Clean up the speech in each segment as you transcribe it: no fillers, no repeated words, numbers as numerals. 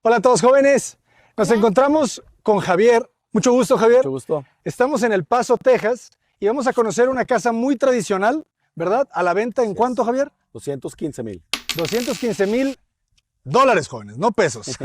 Hola a todos jóvenes, nos encontramos con Javier. Mucho gusto, Javier. Mucho gusto. Estamos en El Paso, Texas, y vamos a conocer una casa muy tradicional, ¿verdad? A la venta, ¿en cuánto, Javier? 215,000. $215,000, jóvenes, no pesos.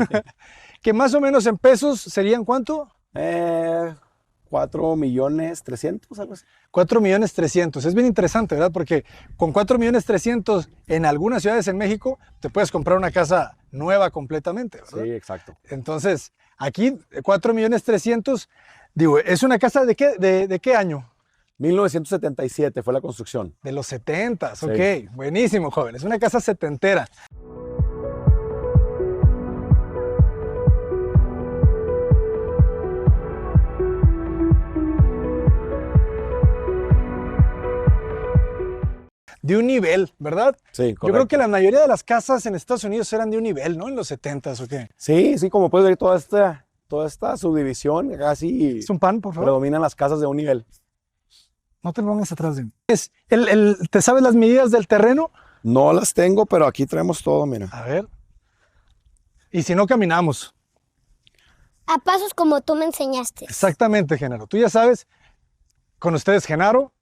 Que más o menos en pesos serían ¿cuánto? 4,300,000, algo así. 4,300,000. Es bien interesante, ¿verdad? Porque con 4,300,000 en algunas ciudades en México te puedes comprar una casa nueva completamente, ¿verdad? Sí, exacto. Entonces, aquí 4,300,000, digo, ¿es una casa de qué año? 1977 fue la construcción. De los 70, Sí. ok, buenísimo, joven. Es una casa setentera. De un nivel, ¿verdad? Sí, Yo creo correcto. que la mayoría de las casas en Estados Unidos eran de un nivel, ¿no? En los 70s, ¿ok? Sí, como puedes ver, toda esta subdivisión, casi Es un pan, por favor. predominan las casas de un nivel. No te lo pongas atrás de mí. ¿Te sabes las medidas del terreno? No las tengo, pero aquí traemos todo, mira. A ver. Y si no, caminamos. A pasos como tú me enseñaste. Exactamente, Genaro. Tú ya sabes, con ustedes, Genaro.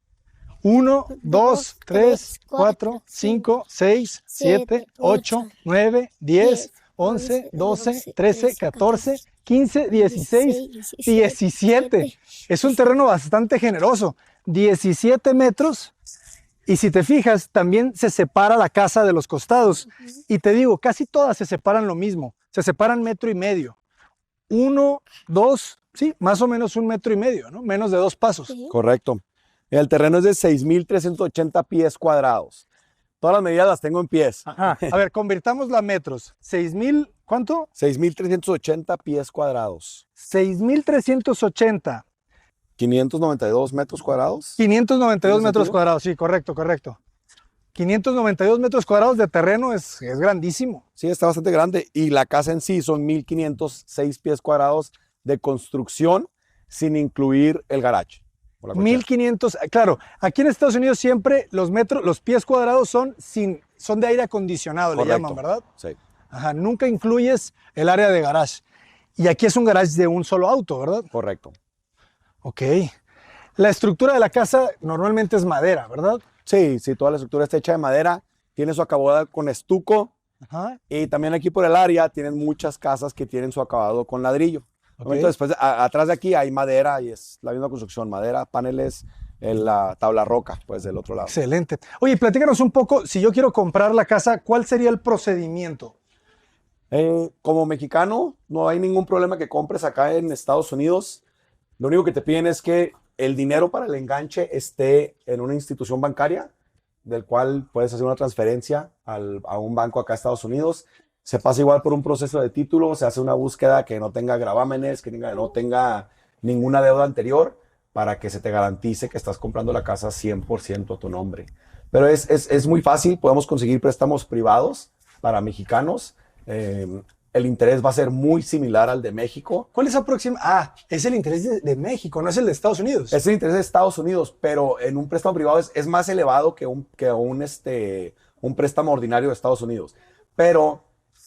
1, 2, 3, 4, 5, 6, 7, 8, 9, 10, 11, 12, 13, 14, 15, 16, 17. Es un terreno bastante generoso. 17 metros. Y si te fijas, también se separa la casa de los costados. Y te digo, casi todas se separan lo mismo. Se separan 1,5 metros. 1, 2, sí, más o menos 1,5 metros, ¿no? Menos de 2 pasos. Sí. Correcto. El terreno es de 6,380 pies cuadrados. Todas las medidas las tengo en pies. Ajá. A ver, convirtámosla a metros. 6,000, ¿cuánto? 6,380 pies cuadrados. 6,380. 592 metros cuadrados. 592 ¿Tiene metros sentido? cuadrados, sí, correcto, correcto. 592 metros cuadrados de terreno es grandísimo. Sí, está bastante grande. Y la casa en sí son 1,506 pies cuadrados de construcción sin incluir el garage. o la cochera. 1,500, claro, aquí en Estados Unidos siempre los pies cuadrados son de aire acondicionado, le Correcto. llaman, ¿verdad? Sí, Ajá, nunca incluyes el área de garage. Y aquí es un garage de un solo auto, ¿verdad? correcto. Ok. La estructura de la casa normalmente es madera, ¿verdad? Sí, toda la estructura está hecha de madera. Tiene su acabado con estuco. Ajá. Y también aquí por el área tienen muchas casas que tienen su acabado con ladrillo. Ok. Después, atrás de aquí hay madera y es la misma construcción. Madera, paneles, la tabla roca, pues del otro lado. Excelente. Oye, platícanos un poco, si yo quiero comprar la casa, ¿cuál sería el procedimiento? Como mexicano, no hay ningún problema que compres acá en Estados Unidos. Lo único que te piden es que el dinero para el enganche esté en una institución bancaria, del cual puedes hacer una transferencia a un banco acá en Estados Unidos. Se pasa igual por un proceso de título, se hace una búsqueda que no tenga gravámenes, no tenga ninguna deuda anterior, para que se te garantice que estás comprando la casa 100% a tu nombre. Pero es muy fácil, podemos conseguir préstamos privados para mexicanos. El interés va a ser muy similar al de México. ¿Cuál es es el interés de México, no es el de Estados Unidos? Es el interés de Estados Unidos, pero en un préstamo privado es más elevado que un préstamo ordinario de Estados Unidos. Pero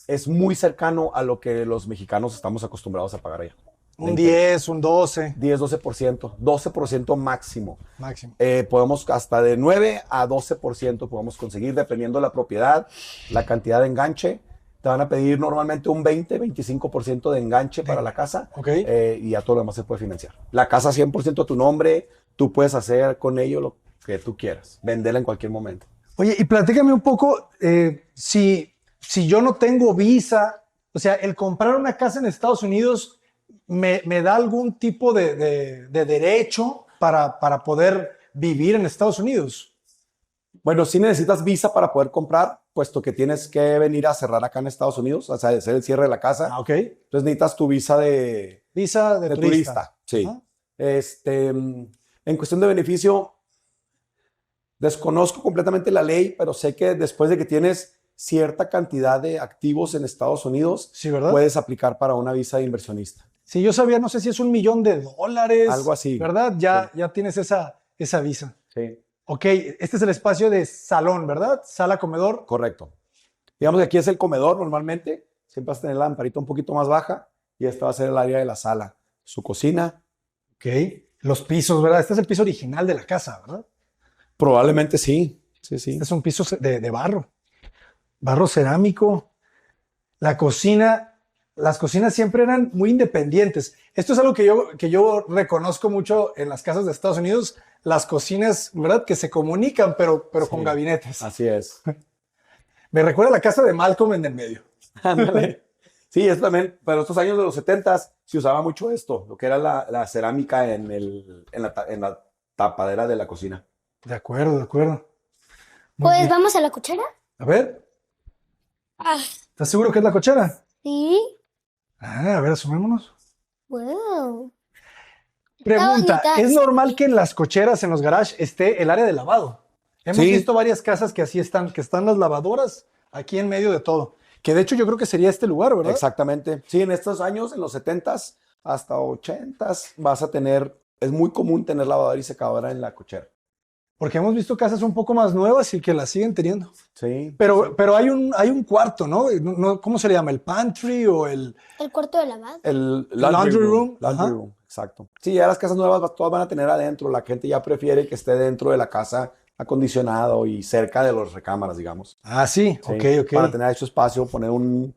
es muy cercano a lo que los mexicanos estamos acostumbrados a pagar allá. Un 10, un 12 10-12%, 12% máximo. máximo. Podemos hasta de 9 a 12% podemos conseguir dependiendo de la propiedad, la cantidad de enganche. Te van a pedir normalmente un 20-25% de enganche para la casa. Ok. Y a todo lo demás se puede financiar. La casa 100% a tu nombre, tú puedes hacer con ello lo que tú quieras, venderla en cualquier momento. Oye, y platícame un poco, si yo no tengo visa, o sea, el comprar una casa en Estados Unidos me da algún tipo de derecho para poder vivir en Estados Unidos. Bueno, sí necesitas visa para poder comprar, puesto que tienes que venir a cerrar acá en Estados Unidos, o sea, hacer el cierre de la casa. Ah, ok. Entonces necesitas tu visa de Visa de turista. Sí. Ajá. En cuestión de beneficio, desconozco completamente la ley, pero sé que después de que tienes cierta cantidad de activos en Estados Unidos, Sí, ¿verdad? puedes aplicar para una visa de inversionista. Si yo sabía, no sé si es $1,000,000. Algo así. ¿Verdad? Ya tienes esa visa. Sí. Ok, este es el espacio de salón, ¿verdad? Sala, comedor. Correcto. Digamos que aquí es el comedor normalmente. Siempre vas a tener la lamparita un poquito más baja y esta va a ser el área de la sala. Su cocina, Ok. Los pisos, ¿verdad? Este es el piso original de la casa, ¿verdad? probablemente sí. Sí, sí. Este es un piso de barro. Barro cerámico. La cocina, las cocinas siempre eran muy independientes. Esto es algo que yo reconozco mucho en las casas de Estados Unidos. Las cocinas, ¿verdad? Que se comunican, pero Sí. con gabinetes. Así es. Me recuerda a la casa de Malcolm en el medio. Ándale. Sí, es también, pero estos años de los 70s se usaba mucho esto, lo que era la cerámica en la tapadera de la cocina. De acuerdo, de acuerdo. Muy Pues bien. vamos a la cuchara. A ver, Ah, ¿estás seguro que es la cochera? sí. A ver, asomémonos. Wow. Pregunta, bonita. ¿es normal que en las cocheras, en los garages, esté el área de lavado? Hemos Sí. visto varias casas que así están, que están las lavadoras aquí en medio de todo. Que de hecho yo creo que sería este lugar, ¿verdad? Exactamente. Sí, en estos años, en los 70s hasta 80s, vas a tener, es muy común tener lavadora y secadora en la cochera. Porque hemos visto casas un poco más nuevas y que las siguen teniendo. Sí. Pero hay un cuarto, ¿no? ¿Cómo se le llama? ¿El pantry o el...? El cuarto de lavado. El laundry room, Laundry ajá. room, exacto. Sí, ya las casas nuevas todas van a tener adentro. La gente ya prefiere que esté dentro de la casa acondicionado y cerca de las recámaras, digamos. Ah, sí, Sí, ok, ok. para tener hecho espacio, poner un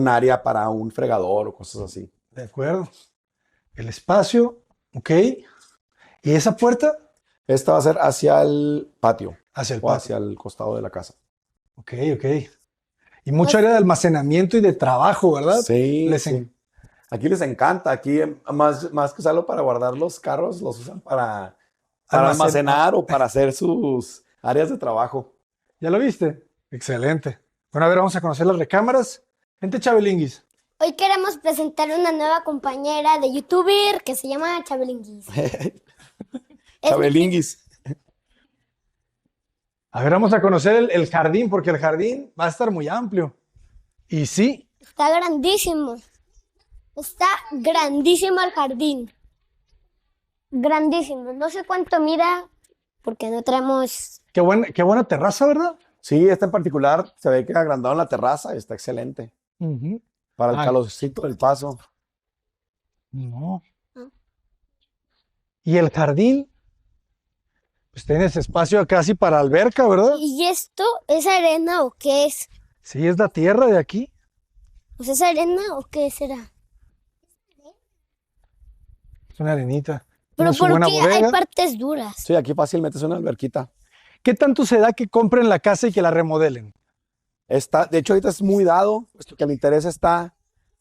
área para un fregador o cosas así. De acuerdo. El espacio, ok. ¿Y esa puerta? Esta va a ser hacia el patio Hacia el o patio. hacia el costado de la casa. Ok, ok. Y mucha área de almacenamiento y de trabajo, ¿verdad? Sí, Les sí. en- Aquí les encanta. Aquí más que usarlo para guardar los carros, los usan para almacenar o para hacer sus áreas de trabajo. ¿Ya lo viste? Excelente. Bueno, a ver, vamos a conocer las recámaras. Gente Chabelinguis. Hoy queremos presentar una nueva compañera de YouTuber que se llama Chabelinguis. Es- Chabelinguis. A ver, vamos a conocer el jardín, porque el jardín va a estar muy amplio. Y sí, Está grandísimo. Está grandísimo el jardín. Grandísimo. No sé cuánto mira porque no traemos... qué buena terraza, ¿verdad? Sí, esta en particular se ve que agrandado en la terraza. Está excelente. Ujú. Para el Ah. calorcito del paso. No. Ah. Y el jardín, pues tienes espacio casi para alberca, ¿verdad? ¿Y esto es arena o qué es? Sí, es la tierra de aquí. ¿Pues es arena o qué será? Es una arenita. Pero Tiene su ¿por buena qué hay bodega. partes duras? Sí, aquí fácilmente es una alberquita. ¿Qué tanto se da que compren la casa y que la remodelen? De hecho, ahorita es muy dado, puesto que el interés está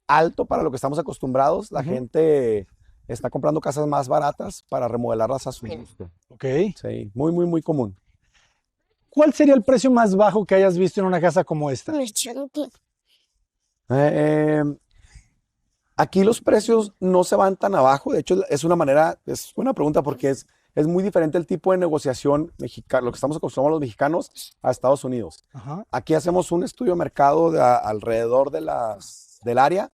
alto para lo que estamos acostumbrados. La Ujú. gente está comprando casas más baratas para remodelarlas a su gusto. Ok. Sí, muy, muy, muy común. ¿Cuál sería el precio más bajo que hayas visto en una casa como esta? Mis chanclas. Eh, Aquí los precios no se van tan abajo. De hecho, es una pregunta porque es muy diferente el tipo de negociación mexicana, lo que estamos acostumbrados los mexicanos a Estados Unidos. Ajá. Aquí hacemos un estudio de mercado alrededor del área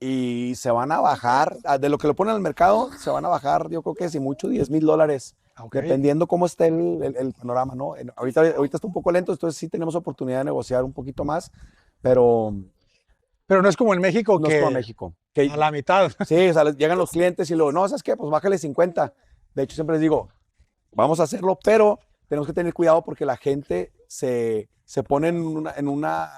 y se van a bajar, de lo que lo ponen al mercado, se van a bajar, yo creo que si mucho, $10,000, Ok. dependiendo cómo esté el panorama, ¿no? Ahorita está un poco lento, entonces sí tenemos oportunidad de negociar un poquito más, pero Pero no es como en México no es que como México. Que, a la mitad. sí, o sea, llegan los clientes y luego, no, ¿sabes qué? Pues bájale 50. De hecho, siempre les digo, vamos a hacerlo, pero tenemos que tener cuidado porque la gente se pone en una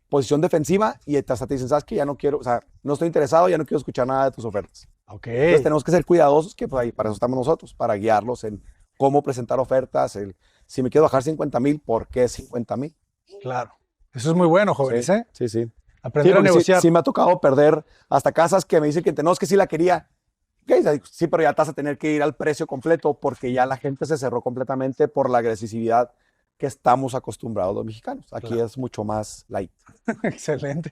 posición defensiva y hasta te dicen, ¿sabes qué? Ya no quiero, o sea, no estoy interesado, ya no quiero escuchar nada de tus ofertas. Ok. Entonces tenemos que ser cuidadosos, que pues, ahí, para eso estamos nosotros, para guiarlos en cómo presentar ofertas, si me quiero bajar 50,000, ¿por qué 50,000? Claro. Eso es muy bueno, jóvenes, Sí, ¿eh? sí, sí. Sí, Aprender a porque negociar. sí me ha tocado perder hasta casas que me dicen que no, es que sí la quería. Ok, o sea, sí, pero ya te vas a tener que ir al precio completo porque ya la gente se cerró completamente por la agresividad que estamos acostumbrados los mexicanos. Aquí Claro. es mucho más light. Excelente.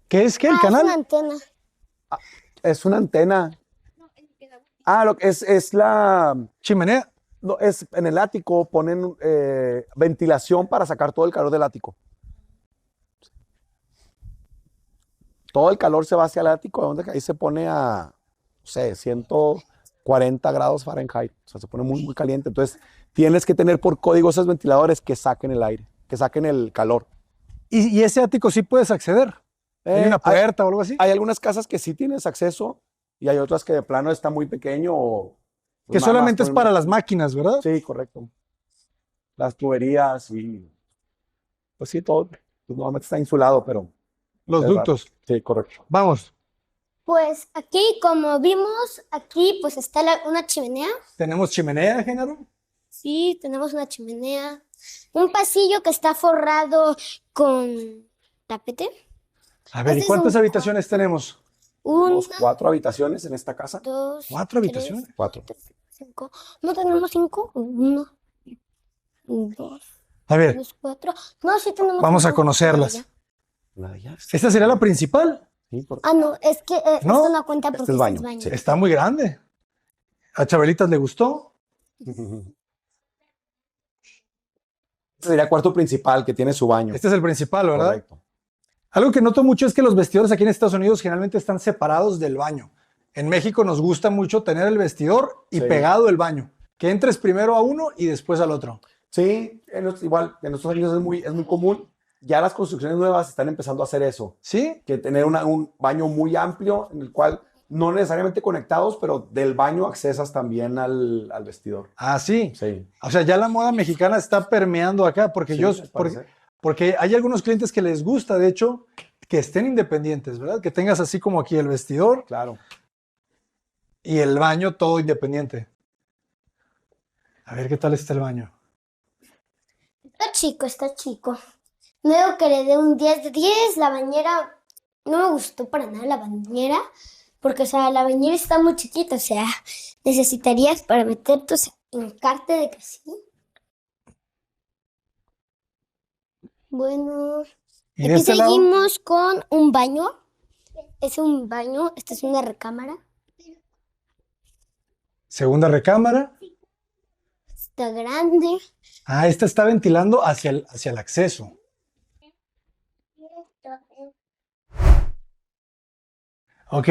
¿Qué es que el Es una canal? antena. Es una antena. Es la... Chimenea. No, es en el ático ponen ventilación para sacar todo el calor del ático. Todo el calor se va hacia el ático, donde ahí se pone a, no sé, 140 grados Fahrenheit. O sea, se pone muy, muy caliente. Entonces, tienes que tener por código esos ventiladores que saquen el aire, que saquen el calor. Y ese ático sí puedes acceder. ¿Hay una puerta o algo así? Hay algunas casas que sí tienes acceso y hay otras que de plano está muy pequeño o Que nada más solamente es ponen- para las máquinas, ¿verdad? Sí, correcto. Las tuberías y pues sí, todo. Pues, normalmente está insulado, pero Los es raro. ductos. Sí, correcto. Vamos, Pues aquí, como vimos, aquí pues está una chimenea. tenemos chimenea, Genaro. Sí, tenemos una chimenea. Un pasillo que está forrado con tapete. A ver, ¿y Este es cuántas un habitaciones tenemos? Tenemos Una, 4 habitaciones en esta casa. dos, 4 tres, habitaciones. 4. 5. ¿No tenemos 5? 1, 2, A ver, 3, 4. No, sí tenemos vamos a cinco. conocerlas. Una de ellas. Esta sería la principal. Sí, Ah, no, es que ¿No? esto no cuenta Este porque es este baño, es baño. sí. Está muy grande. ¿A Chabelitas le gustó? Este sería cuarto principal que tiene su baño. Este es el principal, ¿verdad? Correcto. Algo que noto mucho es que los vestidores aquí en Estados Unidos generalmente están separados del baño. En México nos gusta mucho tener el vestidor y Sí. pegado el baño. Que entres primero a uno y después al otro. Sí, igual en Estados Unidos es muy común. Ya las construcciones nuevas están empezando a hacer eso. ¿Sí? Que tener un baño muy amplio en el cual no necesariamente conectados, pero del baño accesas también al vestidor. Ah, sí. Sí. O sea, ya la moda mexicana está permeando acá porque Sí, yo, al parecer. porque hay algunos clientes que les gusta, de hecho, que estén independientes, ¿verdad? Que tengas así como aquí el vestidor Claro. y el baño todo independiente. A ver qué tal está el baño. Está chico, está chico. No digo que le dé un 10 de 10. La bañera no me gustó para nada la bañera. Porque, o sea, la bañera está muy chiquita. O sea, necesitarías para meter tu encarte de que sí. Bueno, Y de aquí este lado, seguimos con un baño. Es un baño, esta es una recámara. segunda recámara. Está grande. Ah, esta está ventilando hacia el acceso. Ok,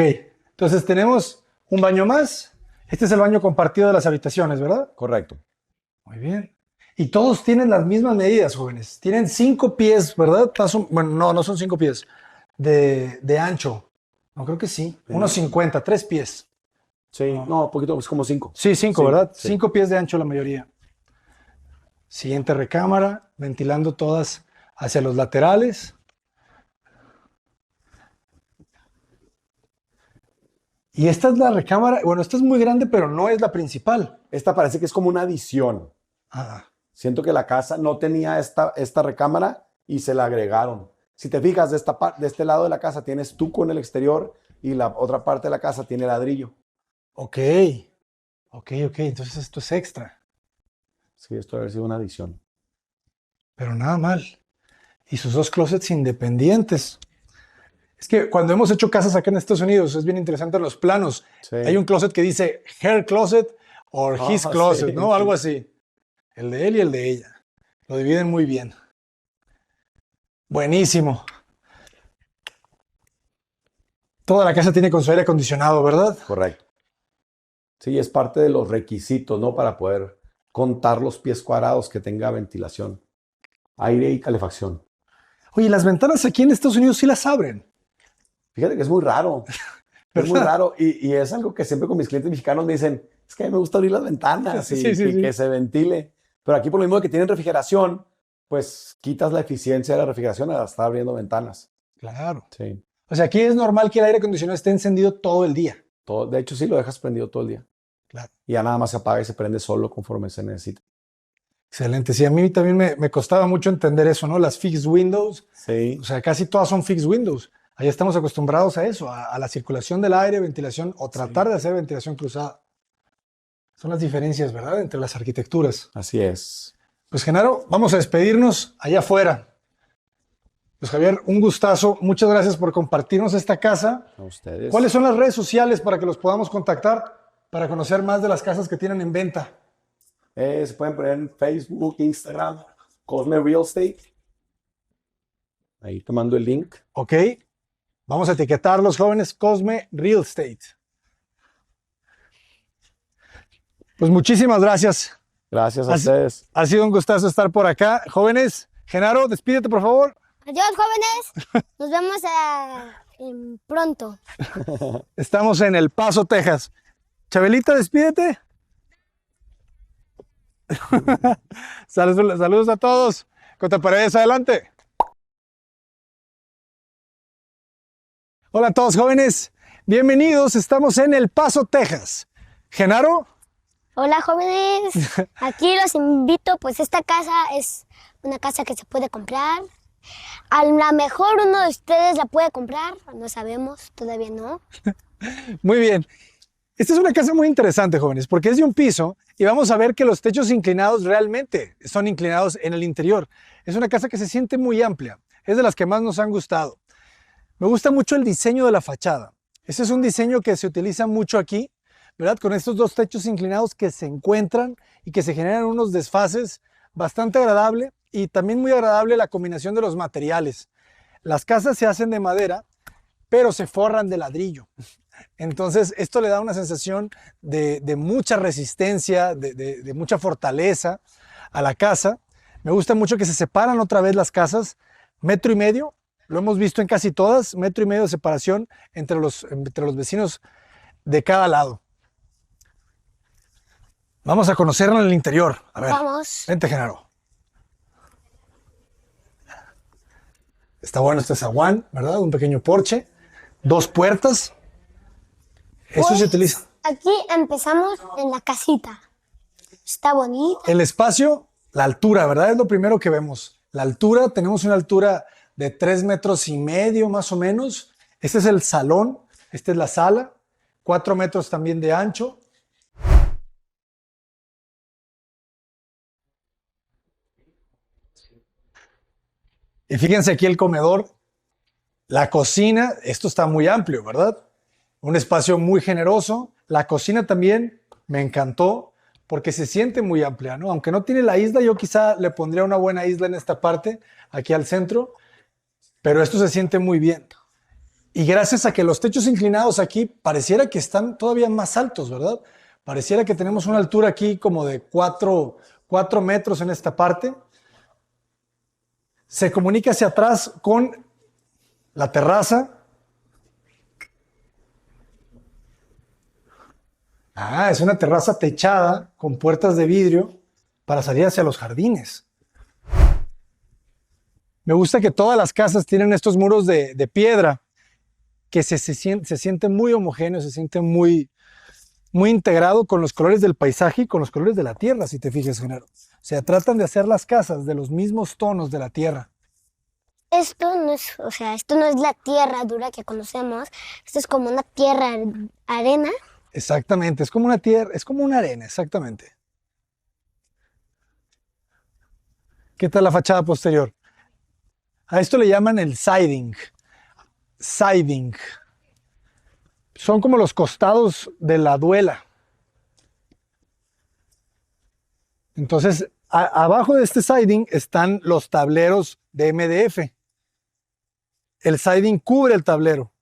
entonces tenemos un baño más. Este es el baño compartido de las habitaciones, ¿verdad? Correcto. Muy bien. Y todos tienen las mismas medidas, jóvenes. Tienen 5 pies, ¿verdad? Bueno, no son 5 pies de ancho. No, creo que sí. Unos 50, 3 pies. Sí, no, un poquito, es como 5. Sí, 5, Sí, ¿verdad? sí. 5 pies de ancho la mayoría. Siguiente recámara, ventilando todas hacia los laterales. Y esta es la recámara, bueno, esta es muy grande, pero no es la principal. Esta parece que es como una adición. Ah, Siento que la casa no tenía esta recámara y se la agregaron. Si te fijas, de este lado de la casa tienes estuco en el exterior y la otra parte de la casa tiene ladrillo. ok. Ok, entonces esto es extra, Sí, esto debe haber sido una adición. pero nada mal. Y sus 2 closets independientes. Es que cuando hemos hecho casas acá en Estados Unidos, es bien interesante en los planos. Sí. Hay un closet que dice her closet o his Ah, closet, sí, ¿no? sí. Algo así. El de él y el de ella. Lo dividen muy bien. Buenísimo. Toda la casa tiene con su aire acondicionado, ¿verdad? Correcto. Sí, es parte de los requisitos, ¿no? Para poder contar los pies cuadrados que tenga ventilación, aire y calefacción. Oye, las ventanas aquí en Estados Unidos sí las abren. Fíjate que es muy raro. Es muy ¿Verdad? raro y es algo que siempre con mis clientes mexicanos me dicen, es que a mí me gusta abrir las ventanas Sí, y sí. que se ventile. Pero aquí por lo mismo de que tienen refrigeración, pues quitas la eficiencia de la refrigeración al estar abriendo ventanas. Claro. Sí. O sea, aquí es normal que el aire acondicionado esté encendido todo el día. De hecho, sí lo dejas prendido todo el día. Claro. Y ya nada más se apaga y se prende solo conforme se necesita. Excelente. Sí, a mí también me costaba mucho entender eso, ¿no? Las fixed windows. Sí. O sea, casi todas son fixed windows. Ahí estamos acostumbrados a eso, a la circulación del aire, ventilación o tratar de hacer ventilación cruzada. Son las diferencias, ¿verdad? Entre las arquitecturas. Así es. Pues Genaro, vamos a despedirnos allá afuera. Pues Javier, un gustazo. Muchas gracias por compartirnos esta casa. A ustedes. ¿Cuáles son las redes sociales para que los podamos contactar para conocer más de las casas que tienen en venta? Se pueden poner en Facebook, Instagram, Cosme Real Estate. Ahí te mando el link. Ok. Vamos a etiquetar los jóvenes Cosme Real Estate. Pues muchísimas gracias. Gracias a ustedes. Ha sido un gustazo estar por acá. Jóvenes, Genaro, despídete por favor. Adiós, jóvenes. Nos vemos pronto. Estamos en El Paso, Texas. Chabelita, despídete. Saludos a todos. Cota Paredes, adelante. Hola a todos, jóvenes. Bienvenidos. Estamos en El Paso, Texas. Genaro. Hola, jóvenes. Aquí los invito, pues esta casa es una casa que se puede comprar. A lo mejor uno de ustedes la puede comprar, no sabemos, todavía no. Muy bien. Esta es una casa muy interesante, jóvenes, porque es de un piso y vamos a ver que los techos inclinados realmente son inclinados en el interior. Es una casa que se siente muy amplia. Es de las que más nos han gustado. Me gusta mucho el diseño de la fachada. Ese es un diseño que se utiliza mucho aquí, ¿verdad? Con estos dos techos inclinados que se encuentran y que se generan unos desfases bastante agradable y también muy agradable la combinación de los materiales. Las casas se hacen de madera, pero se forran de ladrillo. Entonces esto le da una sensación de mucha resistencia, de mucha fortaleza a la casa. Me gusta mucho que se separan otra vez las casas, 1,5 metros, lo hemos visto en casi todas, 1,5 metros de separación entre los vecinos de cada lado. Vamos a conocerlo en el interior. A ver, vamos. Vente, Genaro. Está bueno este zaguán, ¿verdad? Un pequeño porche, 2 puertas. Eso Pues, se utiliza. Aquí empezamos en la casita. Está bonita. El espacio, la altura, ¿verdad? Es lo primero que vemos. La altura, tenemos una altura de 3,5 metros más o menos. Este es el salón, esta es la sala, 4 metros también de ancho. Y fíjense aquí el comedor, la cocina, esto está muy amplio, ¿verdad? Un espacio muy generoso. La cocina también me encantó porque se siente muy amplia, ¿no? Aunque no tiene la isla, yo quizá le pondría una buena isla en esta parte, aquí al centro, pero esto se siente muy bien. Y gracias a que los techos inclinados aquí pareciera que están todavía más altos, ¿verdad? Pareciera que tenemos una altura aquí como de 4 metros en esta parte. Se comunica hacia atrás con la terraza. Es una terraza techada con puertas de vidrio para salir hacia los jardines. Me gusta que todas las casas tienen estos muros de piedra que se siente muy homogéneo, se siente muy integrado con los colores del paisaje y con los colores de la tierra, si te fijas, Genaro. O sea, tratan de hacer las casas de los mismos tonos de la tierra. Esto no es, esto no es la tierra dura que conocemos. Esto es como una tierra arena. Exactamente, es como una tierra, es como una arena, exactamente. ¿Qué tal la fachada posterior? A esto le llaman el siding. Siding. Son como los costados de la duela. Entonces, abajo de este siding están los tableros de MDF. El siding cubre el tablero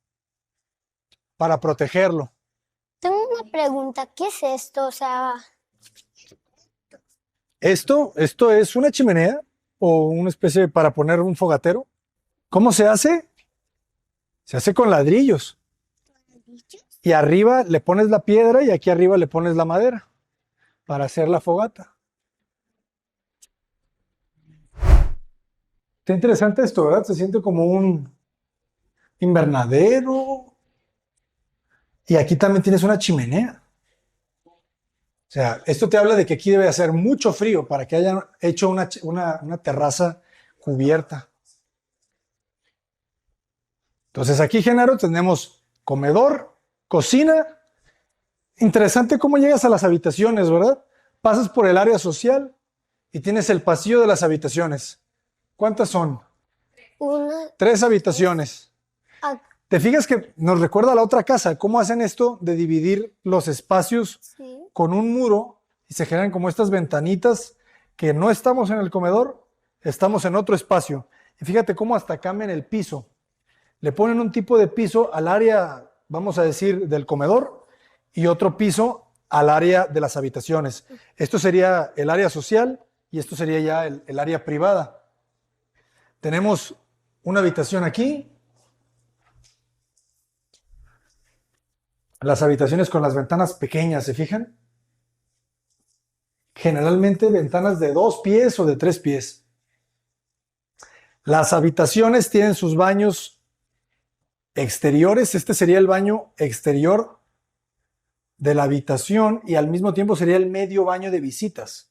para protegerlo. Tengo una pregunta, ¿qué es esto? O sea, Esto es una chimenea o una especie para poner un fogatero. ¿Cómo se hace? Se hace con ladrillos. Y arriba le pones la piedra y aquí arriba le pones la madera para hacer la fogata. Está interesante esto, ¿verdad? Se siente como un invernadero. Y aquí también tienes una chimenea. O sea, esto te habla de que aquí debe hacer mucho frío para que hayan hecho una terraza cubierta. Entonces aquí, Genaro, tenemos comedor, cocina. Interesante cómo llegas a las habitaciones, ¿verdad? Pasas por el área social y tienes el pasillo de las habitaciones. ¿Cuántas son? 3 habitaciones. ¿Te fijas que nos recuerda a la otra casa? ¿Cómo hacen esto de dividir los espacios con un muro y se generan como estas ventanitas que no estamos en el comedor, estamos en otro espacio? Y fíjate cómo hasta cambian el piso. Le ponen un tipo de piso al área, vamos a decir, del comedor y otro piso al área de las habitaciones. Esto sería el área social y esto sería ya el área privada. Tenemos una habitación aquí. Las habitaciones con las ventanas pequeñas, ¿se fijan? Generalmente ventanas de 2 pies o de 3 pies. Las habitaciones tienen sus baños exteriores. Este sería el baño exterior de la habitación y al mismo tiempo sería el medio baño de visitas.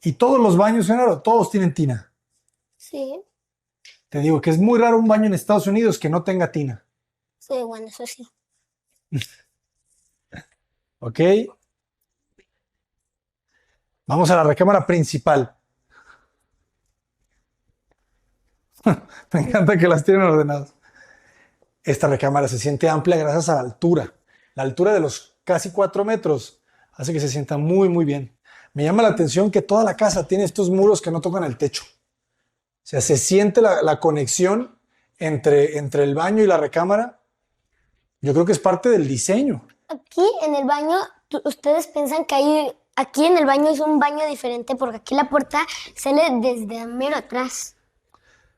Y todos los baños, Genaro, todos tienen tina. Sí, Te digo que es muy raro un baño en Estados Unidos que no tenga tina. sí, bueno, eso sí. ¿Ok? Vamos a la recámara principal. Me encanta que las tienen ordenadas. Esta recámara se siente amplia gracias a la altura. La altura de los casi 4 metros hace que se sienta muy, muy bien. Me llama la atención que toda la casa tiene estos muros que no tocan el techo. O sea, se siente la conexión entre el baño y la recámara. Yo creo que es parte del diseño. Aquí en el baño, ustedes piensan que aquí en el baño es un baño diferente porque aquí la puerta sale desde mero atrás.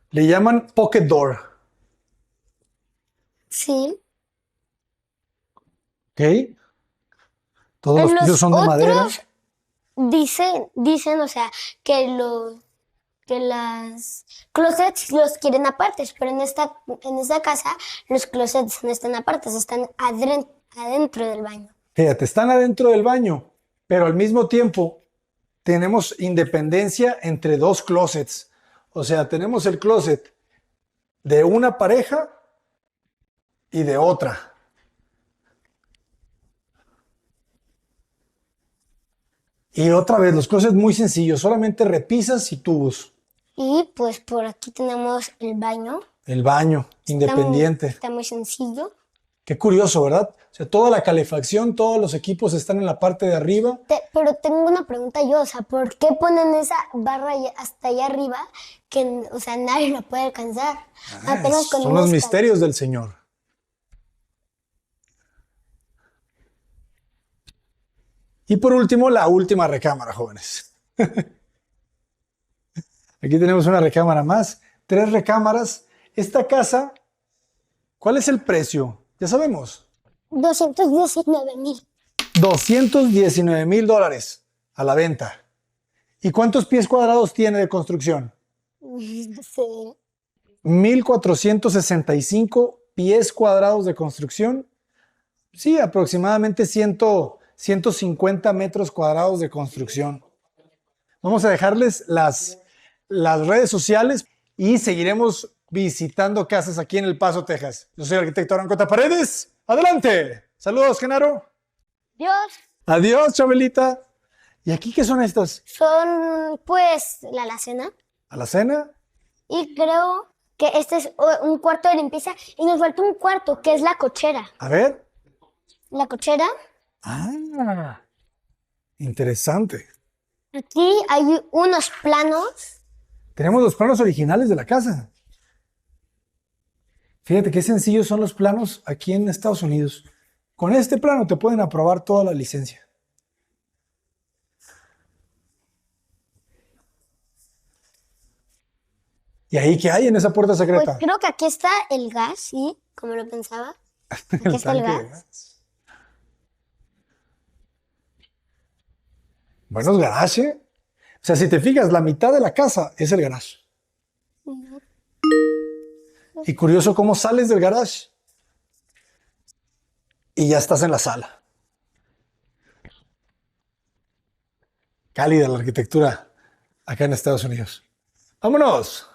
Le llaman pocket door. Sí. ¿Ok? Todos los En pisos son de madera. otros dicen, o sea, que las closets los quieren apartes, pero en esta casa los closets no están apartes, están adentro del baño. Fíjate, están adentro del baño, pero al mismo tiempo tenemos independencia entre 2 closets. O sea, tenemos el closet de una pareja y de otra. Y otra vez, los closets muy sencillos, solamente repisas y tubos. Y pues por aquí tenemos el baño. El baño, independiente. Está muy sencillo. Qué curioso, ¿verdad? O sea, toda la calefacción, todos los equipos están en la parte de arriba. Pero tengo una pregunta yo, o sea, ¿por qué ponen esa barra hasta allá arriba que, o sea, nadie la puede alcanzar? Apenas con Son unos los misterios del Señor. Y por último, la última recámara, jóvenes. Aquí tenemos una recámara más, 3 recámaras. Esta casa, ¿cuál es el precio? Ya sabemos. $219,000. $219,000 a la venta. ¿Y cuántos pies cuadrados tiene de construcción? Sí. 1,465 pies cuadrados de construcción. Sí, aproximadamente 150 metros cuadrados de construcción. Vamos a dejarles las redes sociales y seguiremos visitando casas aquí en El Paso, Texas. Yo soy el arquitecto Aarón Cota Paredes. ¡Adelante! Saludos, Genaro. Dios, Adiós, Chabelita. ¿Y aquí qué son estas? son pues la alacena ¿Alacena? y creo que este es un cuarto de limpieza y nos falta un cuarto que es la cochera. A ver. La cochera, Ah, interesante. aquí hay unos planos. Tenemos los planos originales de la casa. Fíjate qué sencillos son los planos aquí en Estados Unidos. Con este plano te pueden aprobar toda la licencia. ¿Y ahí qué hay en esa puerta Pues secreta? creo que aquí está el gas, sí, como lo pensaba. Aquí El está el tanque de gas. gas. Bueno, es garage, ¿eh? O sea, si te fijas, la mitad de la casa es el garage. Y curioso cómo sales del garage y ya estás en la sala. Cálida la arquitectura acá en Estados Unidos. ¡Vámonos!